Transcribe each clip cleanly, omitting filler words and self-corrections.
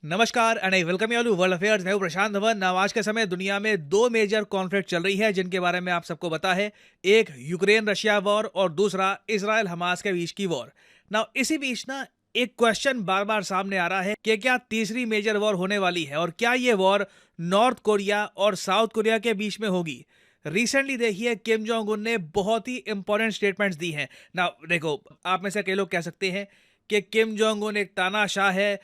नमस्कार and I welcome you all to world affairs. मैं हूं प्रशांत धवन। नाउ आज के समय दुनिया में दो मेजर कॉन्फ्लिक्ट चल रही है जिनके बारे में आप सबको पता है। एक यूक्रेन रशिया वॉर और दूसरा इसराइल हमास के बीच की वॉर। नाउ इसी बीच ना एक क्वेश्चन बार बार सामने आ रहा है कि क्या तीसरी मेजर वॉर होने वाली है और क्या ये वॉर नॉर्थ कोरिया और साउथ कोरिया के बीच में होगी। रिसेंटली देखिए किम जोंग उन ने बहुत ही इंपॉर्टेंट स्टेटमेंट्स दी हैं। ना देखो, आप में से कई लोग कह सकते हैं कि किम जोंग उन एक तानाशाह है,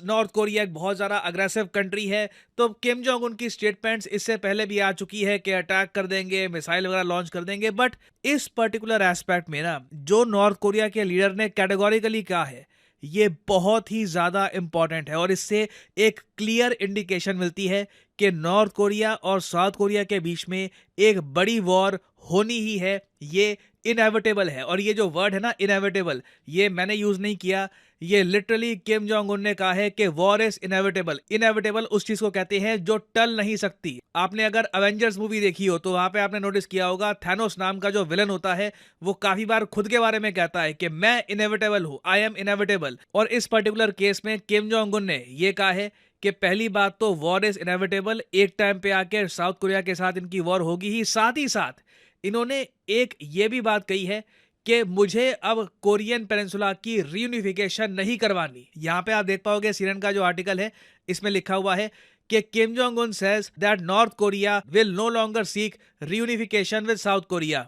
नॉर्थ कोरिया एक बहुत ज़्यादा अग्रेसिव कंट्री है। तो किम जोंग उन की स्टेटमेंट्स इससे पहले भी आ चुकी है कि अटैक कर देंगे, मिसाइल वगैरह लॉन्च कर देंगे। बट इस पर्टिकुलर एस्पेक्ट में ना जो नॉर्थ कोरिया के लीडर ने कैटेगोरिकली कहा है ये बहुत ही ज़्यादा इंपॉर्टेंट है और इससे एक क्लियर इंडिकेशन मिलती है कि नॉर्थ कोरिया और साउथ कोरिया के बीच में एक बड़ी वॉर होनी ही है। ये इनएविटेबल है। और ये जो वर्ड है ना इनएविटेबल, ये मैंने यूज नहीं किया, ये लिटरली किम जोंग उन ने कहा है कि वॉर इज इनएविटेबल। इनएविटेबल उस चीज को कहते हैं जो टल नहीं सकती। आपने अगर अवेंजर्स मूवी देखी हो तो वहां पे आपने नोटिस किया होगा थैनोस नाम का जो विलन होता है वो काफी बार खुद के बारे में कहता है कि मैं इनएविटेबल हूं, आई एम इनएविटेबल। और इस पर्टिकुलर केस में किम जोंग उन ने ये कहा है कि पहली बात तो वॉर इज इनएविटेबल, एक टाइम पे आके साउथ कोरिया के साथ इनकी वॉर होगी ही। साथ ही साथ इन्होंने एक ये भी बात कही है कि मुझे अब कोरियन पेनिनसुला की रीयूनिफिकेशन नहीं करवानी। यहां पे आप देख पाओगे सीएनएन का जो आर्टिकल है इसमें लिखा हुआ है कि Kim Jong Un says that North Korea will no longer seek reunification with South Korea.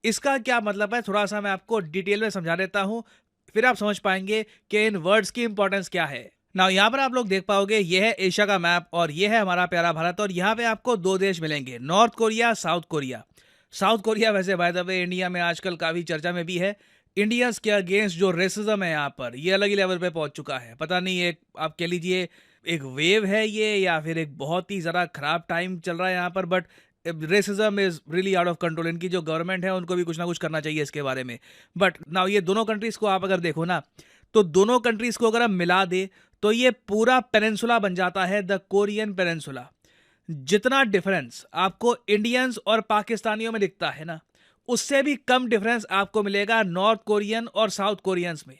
इसका क्या मतलब है, थोड़ा सा मैं आपको डिटेल में समझा देता हूं, फिर आप समझ पाएंगे कि इन वर्ड्स की इंपॉर्टेंस क्या है। ना यहाँ पर आप लोग देख पाओगे ये है एशिया का मैप और ये है हमारा प्यारा भारत। और यहाँ पे आपको दो देश मिलेंगे, north Korea, south Korea. South Korea वैसे बाय द वे इंडिया में आजकल काफी चर्चा में भी है। इंडियंस के अगेंस्ट जो रेसिज्म है यहाँ पर ये अलग ही लेवल पे पहुंच चुका है। पता नहीं, एक आप कह लीजिए एक वेव है ये या फिर एक बहुत ही ज़रा खराब टाइम चल रहा है यहाँ पर। But racism is really out of control. इनकी जो गवर्नमेंट है उनको भी कुछ ना कुछ करना चाहिए इसके बारे में। बट नाउ ये दोनों कंट्रीज को आप अगर देखो ना तो दोनों कंट्रीज को अगर हम मिला दे तो ये पूरा पेनिनसुला बन जाता है, द कोरियन पेनिनसुला। जितना डिफरेंस आपको इंडियंस और पाकिस्तानियों में दिखता है ना उससे भी कम डिफरेंस आपको मिलेगा नॉर्थ कोरियन और साउथ कोरियंस में।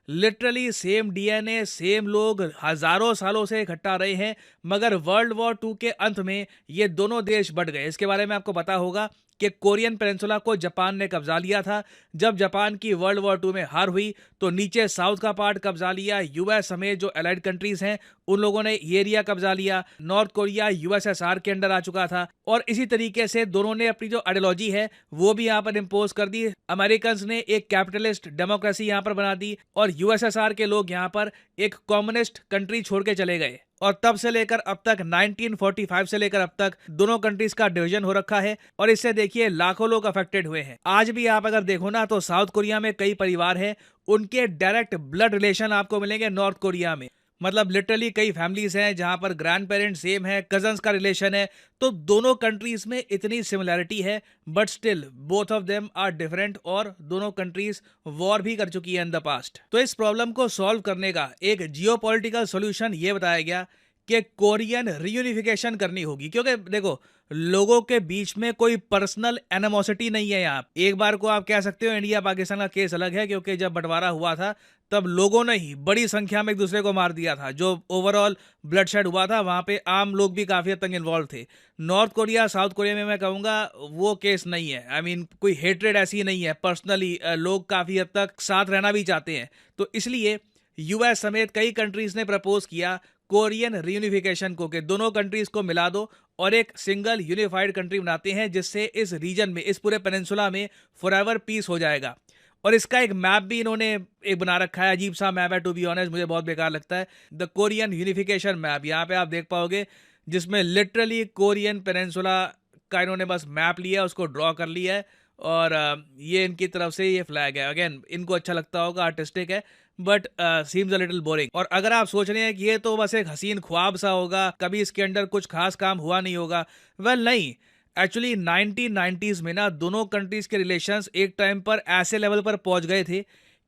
लिटरली सेम डीएनए, सेम लोग हजारों सालों से इकट्ठा रहे हैं, मगर वर्ल्ड वॉर 2 के अंत में ये दोनों देश बट गए। इसके बारे में आपको पता होगा कि कोरियन पेनिनसुला को जापान ने कब्जा लिया था। जब जापान की वर्ल्ड वॉर 2 में हार हुई तो नीचे साउथ का पार्ट कब्जा लिया। यूएस समेत जो एलाइड कंट्रीज हैं उन लोगों ने ये एरिया कब्जा लिया। नॉर्थ कोरिया यूएसएसआर के अंडर आ चुका था और इसी तरीके से दोनों ने अपनी जो आइडियोलॉजी है वो भी यहाँ पर इम्पोज कर दी। अमेरिकन ने एक कैपिटलिस्ट डेमोक्रेसी यहाँ पर बना दी और यूएसएसआर के लोग यहाँ पर एक कम्युनिस्ट कंट्री छोड़ के चले गए। और तब से लेकर अब तक 1945 से लेकर अब तक दोनों कंट्रीज का डिवीजन हो रखा है और इससे देखिए लाखों लोग अफेक्टेड हुए हैं। आज भी आप अगर देखो ना तो साउथ कोरिया में कई परिवार हैं, उनके डायरेक्ट ब्लड रिलेशन आपको मिलेंगे नॉर्थ कोरिया में। मतलब लिटरली कई फैमिलीज हैं जहां पर ग्रैंड पेरेंट्स सेम है, कजन्स का रिलेशन है। तो दोनों कंट्रीज में इतनी सिमिलैरिटी है but still both of them are different और दोनों कंट्रीज वॉर भी कर चुकी है इन द पास्ट। तो इस प्रॉब्लम को सॉल्व करने का एक जियोपॉलिटिकल सॉल्यूशन ये बताया गया कि कोरियन रीयूनिफिकेशन करनी होगी। क्योंकि देखो लोगों के बीच में कोई पर्सनल एनिमोसिटी नहीं है। यहाँ एक बार को आप कह सकते हो इंडिया पाकिस्तान का केस अलग है क्योंकि जब बंटवारा हुआ था तब लोगों ने ही बड़ी संख्या में एक दूसरे को मार दिया था। जो ओवरऑल ब्लडशेड हुआ था वहां पे आम लोग भी काफी हद तक इन्वॉल्व थे। नॉर्थ कोरिया साउथ कोरिया में मैं कहूंगा वो केस नहीं है। आई मीन कोई हेट्रेड ऐसी नहीं है। पर्सनली लोग काफी हद तक साथ रहना भी चाहते हैं। तो इसलिए यूएस समेत कई कंट्रीज ने प्रपोज किया कोरियन रीयूनिफिकेशन को कि दोनों कंट्रीज को मिला दो और एक सिंगल यूनिफाइड कंट्री बनाते हैं जिससे इस रीजन में, इस पूरे पेनिनसुला में फॉरएवर पीस हो जाएगा। और इसका एक मैप भी इन्होंने एक बना रखा है, अजीब सा मैप है टू बी ऑनेस्ट, मुझे बहुत बेकार लगता है। द कोरियन यूनिफिकेशन मैप यहाँ पे आप देख पाओगे जिसमें लिटरली कोरियन पेनिनसुला का इन्होंने बस मैप लिया, उसको ड्रॉ कर लिया है और ये इनकी तरफ से ये फ्लैग है। अगेन इनको अच्छा लगता होगा, आर्टिस्टिक है, but seems a little boring. और अगर आप सोच रहे हैं कि ये तो बस एक हसीन ख्वाब सा होगा, कभी इसके अंदर कुछ खास काम हुआ नहीं होगा, वेल नहीं। एक्चुअली 1990s में ना दोनों कंट्रीज के रिलेशंस एक टाइम पर ऐसे लेवल पर पहुंच गए थे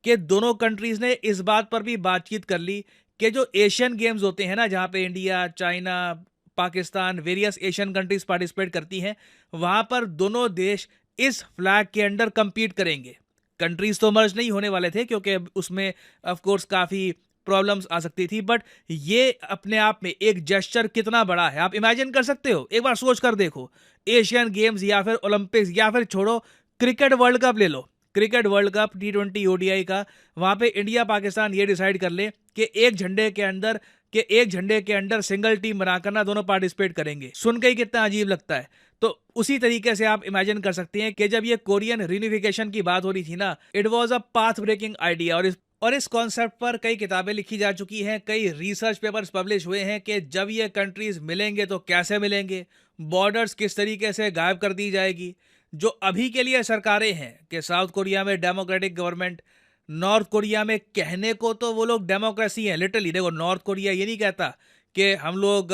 कि दोनों कंट्रीज ने इस बात पर भी बातचीत कर ली कि जो एशियन गेम्स होते हैं ना जहां पे India, China, Pakistan, various Asian countries participate करती हैं, वहां पर दोनों देश इस फ्लैग के अंडर compete करेंगे। कंट्रीज तो मर्ज नहीं होने वाले थे क्योंकि उसमें ऑफ कोर्स काफ़ी प्रॉब्लम्स आ सकती थी। बट ये अपने आप में एक जेस्चर कितना बड़ा है आप इमेजिन कर सकते हो? एक बार सोच कर देखो, एशियन गेम्स या फिर ओलंपिक्स या फिर छोड़ो, क्रिकेट वर्ल्ड कप ले लो, cricket world cup T20 ODI का, वहां पे इंडिया पाकिस्तान ये डिसाइड कर ले कि एक झंडे के अंडर सिंगल टीम बनाकर ना दोनों पार्टिसिपेट करेंगे। सुन के ही कितना अजीब लगता है। तो उसी तरीके से आप इमेजिन कर सकते हैं कि जब ये कोरियन रियूनिफिकेशन की बात हो रही थी ना, it was a path breaking idea. और इस कॉन्सेप्ट पर कई किताबें लिखी जा चुकी हैं, कई रिसर्च पेपर्स पब्लिश हुए हैं कि जब ये कंट्रीज मिलेंगे तो कैसे मिलेंगे, बॉर्डर्स किस तरीके से गायब कर दी जाएगी। जो अभी के लिए सरकारें हैं कि साउथ कोरिया में डेमोक्रेटिक गवर्नमेंट, नॉर्थ कोरिया में कहने को तो वो लोग डेमोक्रेसी है लिटरली। देखो, नॉर्थ कोरिया ये नहीं कहता कि हम लोग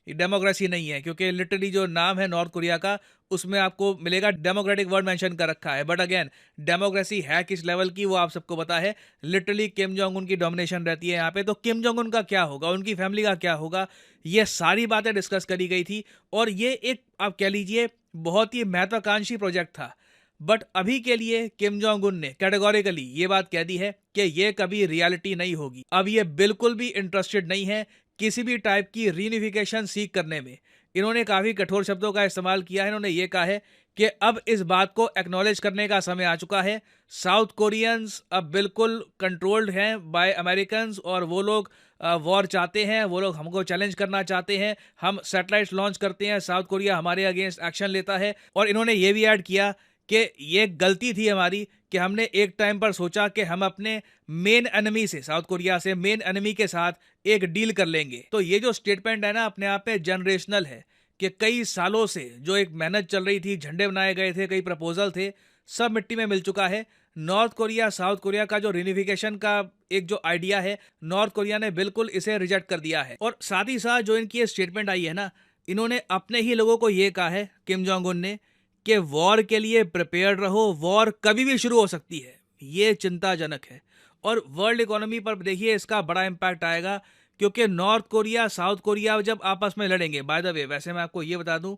डेमोक्रेसी नहीं है, क्योंकि लिटरली जो नाम है नॉर्थ कोरिया का उसमें आपको मिलेगा डेमोक्रेटिक वर्ड मेंशन कर रखा है। बट अगेन, डेमोक्रेसी है किस लेवल की वो आप सबको पता है। लिटरली किम जोंग उन की डोमिनेशन रहती है यहाँ पे। तो किम जोंग उन का क्या होगा, उनकी फैमिली का क्या होगा, ये सारी बातें डिस्कस करी गई थी। और ये एक आप कह लीजिए बहुत ही महत्वाकांक्षी प्रोजेक्ट था। बट अभी के लिए किम जोंग उन ने कैटेगोरिकली ये बात कह दी है कि ये कभी रियलिटी नहीं होगी। अब ये बिल्कुल भी इंटरेस्टेड नहीं है किसी भी टाइप की रीयूनिफिकेशन सीख करने में। इन्होंने काफी कठोर शब्दों का इस्तेमाल किया है। इन्होंने ये कहा है कि अब इस बात को एक्नॉलेज करने का समय आ चुका है। साउथ कोरियंस अब बिल्कुल कंट्रोल्ड हैं बाय अमेरिकन्स, और वो लोग वॉर चाहते हैं, वो लोग हमको चैलेंज करना चाहते हैं। हम सैटेलाइट्स लॉन्च करते हैं, साउथ कोरिया हमारे अगेंस्ट एक्शन लेता है। और इन्होंने ये भी ऐड किया कि ये गलती थी हमारी कि हमने एक टाइम पर सोचा कि हम अपने मेन एनिमी से, साउथ कोरिया से, मेन एनिमी के साथ एक डील कर लेंगे। तो ये जो स्टेटमेंट है ना, अपने आप में जनरेशनल है कि कई सालों से जो एक मेहनत चल रही थी, झंडे बनाए गए थे, कई प्रपोजल थे, सब मिट्टी में मिल चुका है। नॉर्थ कोरिया साउथ कोरिया का जो रियूनिफिकेशन का एक जो आइडिया है, नॉर्थ कोरिया ने बिल्कुल इसे रिजेक्ट कर दिया है। और साथ ही साथ जो इनकी ये स्टेटमेंट आई है ना, इन्होंने अपने ही लोगों को ये कहा है, किम जोंग उन ने, कि वॉर के लिए प्रिपेयर्ड रहो, वॉर कभी भी शुरू हो सकती है। ये चिंताजनक है। और वर्ल्ड इकोनॉमी पर देखिए इसका बड़ा इंपैक्ट आएगा, क्योंकि नॉर्थ कोरिया साउथ कोरिया जब आपस में लड़ेंगे, बाय द वे वैसे मैं आपको ये बता दूं,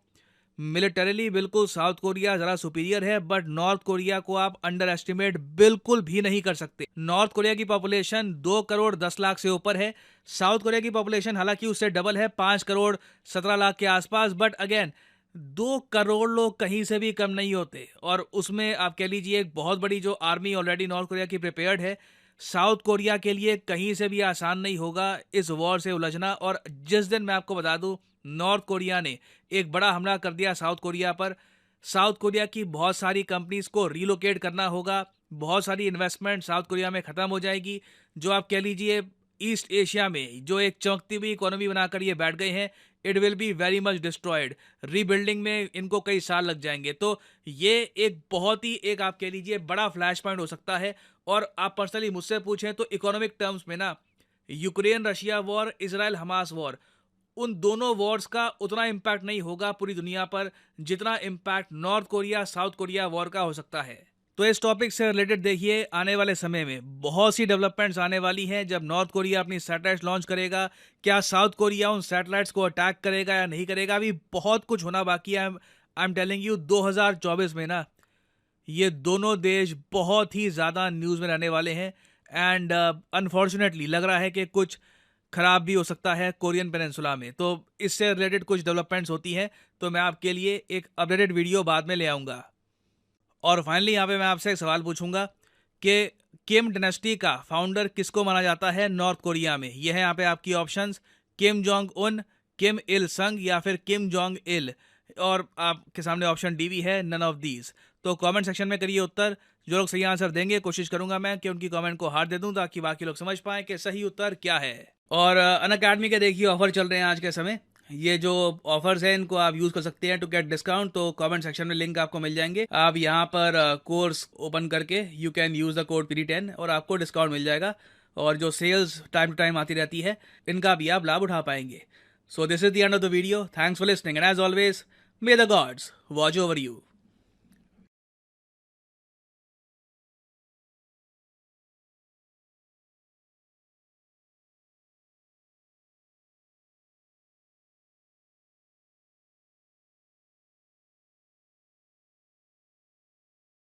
मिलिटरीली बिल्कुल साउथ कोरिया जरा सुपीरियर है, बट नॉर्थ कोरिया को आप अंडर एस्टिमेट बिल्कुल भी नहीं कर सकते। नॉर्थ कोरिया की पॉपुलेशन 2 करोड़ 10 लाख से ऊपर है। साउथ कोरिया की पॉपुलेशन हालांकि उससे डबल है, 5 करोड़ 17 लाख के आसपास। बट अगेन 2 करोड़ लोग कहीं से भी कम नहीं होते। और उसमें आप कह लीजिए एक बहुत बड़ी जो आर्मी ऑलरेडी नॉर्थ कोरिया की प्रिपेयर्ड है। साउथ कोरिया के लिए कहीं से भी आसान नहीं होगा इस वॉर से उलझना। और जिस दिन मैं आपको बता दूं नॉर्थ कोरिया ने एक बड़ा हमला कर दिया साउथ कोरिया पर, साउथ कोरिया की बहुत सारी कंपनीज को रिलोकेट करना होगा, बहुत सारी इन्वेस्टमेंट साउथ कोरिया में खत्म हो जाएगी। जो आप कह लीजिए ईस्ट एशिया में जो एक चमकती हुई इकोनॉमी बनाकर ये बैठ गए हैं, it will be very much destroyed. Rebuilding में इनको कई साल लग जाएंगे। तो ये एक बहुत ही एक आप कह लीजिए बड़ा फ्लैश पॉइंट हो सकता है। और आप पर्सनली मुझसे पूछें तो इकोनॉमिक टर्म्स में ना, Ukraine Russia war, Israel Hamas war, उन दोनों वॉर्स का उतना इम्पैक्ट नहीं होगा पूरी दुनिया पर जितना impact north Korea south Korea war का हो सकता है। तो इस टॉपिक से रिलेटेड देखिए आने वाले समय में बहुत सी डेवलपमेंट्स आने वाली हैं। जब नॉर्थ कोरिया अपनी सैटेलाइट्स लॉन्च करेगा, क्या साउथ कोरिया उन सैटेलाइट्स को अटैक करेगा या नहीं करेगा, अभी बहुत कुछ होना बाकी है। आई एम टेलिंग यू 2024 में ना ये दोनों देश बहुत ही ज़्यादा न्यूज़ में रहने वाले हैं। एंड अनफॉर्चुनेटली लग रहा है कि कुछ खराब भी हो सकता है कोरियन पेनिनसुला में। तो इससे रिलेटेड कुछ डेवलपमेंट्स होती हैं तो मैं आपके लिए एक अपडेटेड वीडियो बाद में ले आऊँगा। और फाइनली यहाँ पे मैं आपसे एक सवाल पूछूंगा कि किम डायनेस्टी का फाउंडर किसको माना जाता है नॉर्थ कोरिया में। यह है यहाँ पे आपकी ऑप्शंस, किम जोंग उन, किम इल संग या फिर किम जोंग इल। और आपके सामने ऑप्शन डी भी है, नन ऑफ दीज। तो कमेंट सेक्शन में करिए उत्तर। जो लोग सही आंसर देंगे कोशिश करूंगा मैं कि उनकी कमेंट को हार दे दूं ताकि बाकी लोग समझ पाएं कि सही उत्तर क्या है। और अनअकैडमी के देखिए ऑफर चल रहे हैं आज के समय। ये जो ऑफर्स हैं इनको आप यूज कर सकते हैं टू गेट डिस्काउंट। तो कमेंट सेक्शन में लिंक आपको मिल जाएंगे। आप यहाँ पर कोर्स ओपन करके you can use the code PD10 और आपको डिस्काउंट मिल जाएगा। और जो सेल्स टाइम टू टाइम आती रहती है इनका भी आप लाभ उठा पाएंगे। So this is the end of the video. Thanks for listening and as always may the gods watch over you.